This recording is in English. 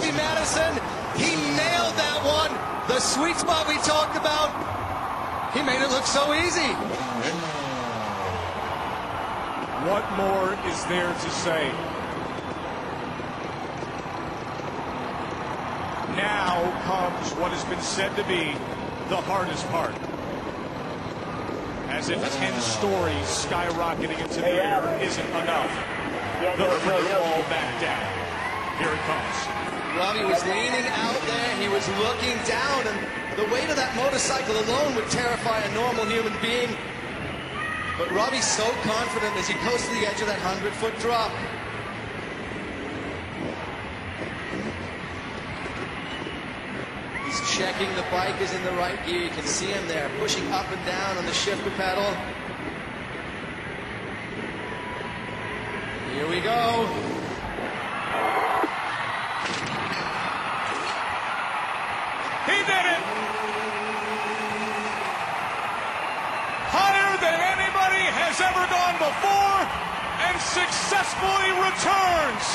Robbie Madison. He nailed that one. The sweet spot we talked about. He made it look so easy. What more is there to say? Now comes what has been said to be the hardest part. As if 10 stories skyrocketing into the air isn't enough. The first ball back down. Here it comes. Robbie was leaning out there. He was looking down, and the weight of that motorcycle alone would terrify a normal human being. But Robbie's so confident as he goes to the edge of that 100-foot drop. He's checking the bike is in the right gear. You can see him there, pushing up and down on the shifter pedal. Here we go. He did it! Higher than anybody has ever gone before, and successfully returns